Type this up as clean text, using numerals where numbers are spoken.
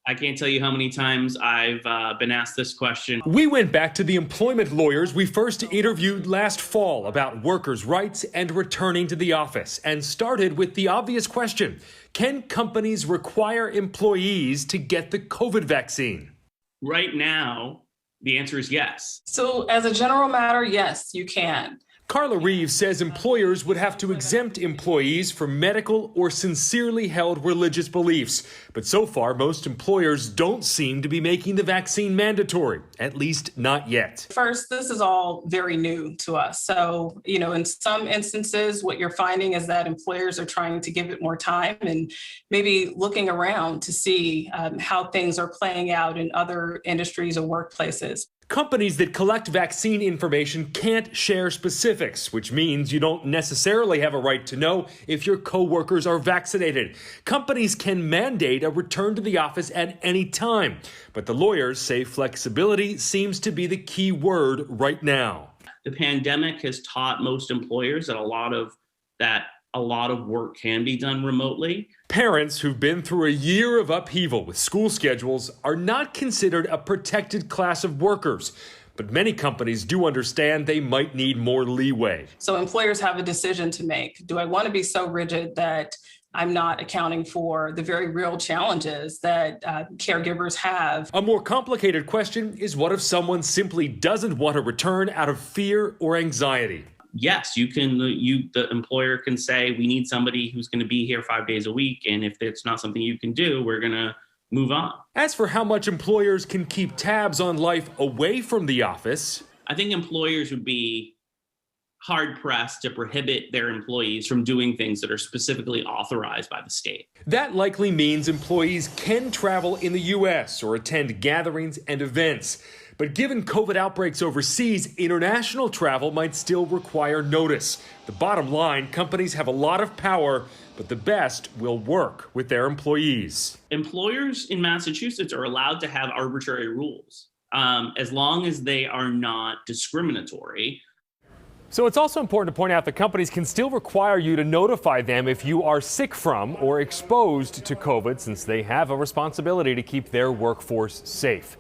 I can't tell you how many times I've been asked this question. We went back to the employment lawyers we first interviewed last fall about workers' rights and returning to the office, and started with the obvious question: can companies require employees to get the COVID vaccine? Right now, the answer is yes. So as a general matter, yes, you can. Carla Reeves says employers would have to exempt employees from medical or sincerely held religious beliefs. But so far, most employers don't seem to be making the vaccine mandatory, at least not yet. First, this is all very new to us. So, in some instances, what you're finding is that employers are trying to give it more time and maybe looking around to see how things are playing out in other industries or workplaces. Companies that collect vaccine information can't share specifics, which means you don't necessarily have a right to know if your coworkers are vaccinated. Companies can mandate a return to the office at any time, but the lawyers say flexibility seems to be the key word right now. The pandemic has taught most employers that a lot of work can be done remotely. Parents who've been through a year of upheaval with school schedules are not considered a protected class of workers, but many companies do understand they might need more leeway. So employers have a decision to make. Do I want to be so rigid that I'm not accounting for the very real challenges that caregivers have? A more complicated question is, what if someone simply doesn't want to return out of fear or anxiety? Yes, the employer can say, we need somebody who's going to be here 5 days a week. And if it's not something you can do, we're going to move on. As for how much employers can keep tabs on life away from the office, I think employers would be hard-pressed to prohibit their employees from doing things that are specifically authorized by the state. that likely means employees can travel in the U.S. or attend gatherings and events. But given COVID outbreaks overseas, international travel might still require notice. The bottom line, companies have a lot of power, but the best will work with their employees. Employers in Massachusetts are allowed to have arbitrary rules, as long as they are not discriminatory. So it's also important to point out that companies can still require you to notify them if you are sick from or exposed to COVID, since they have a responsibility to keep their workforce safe.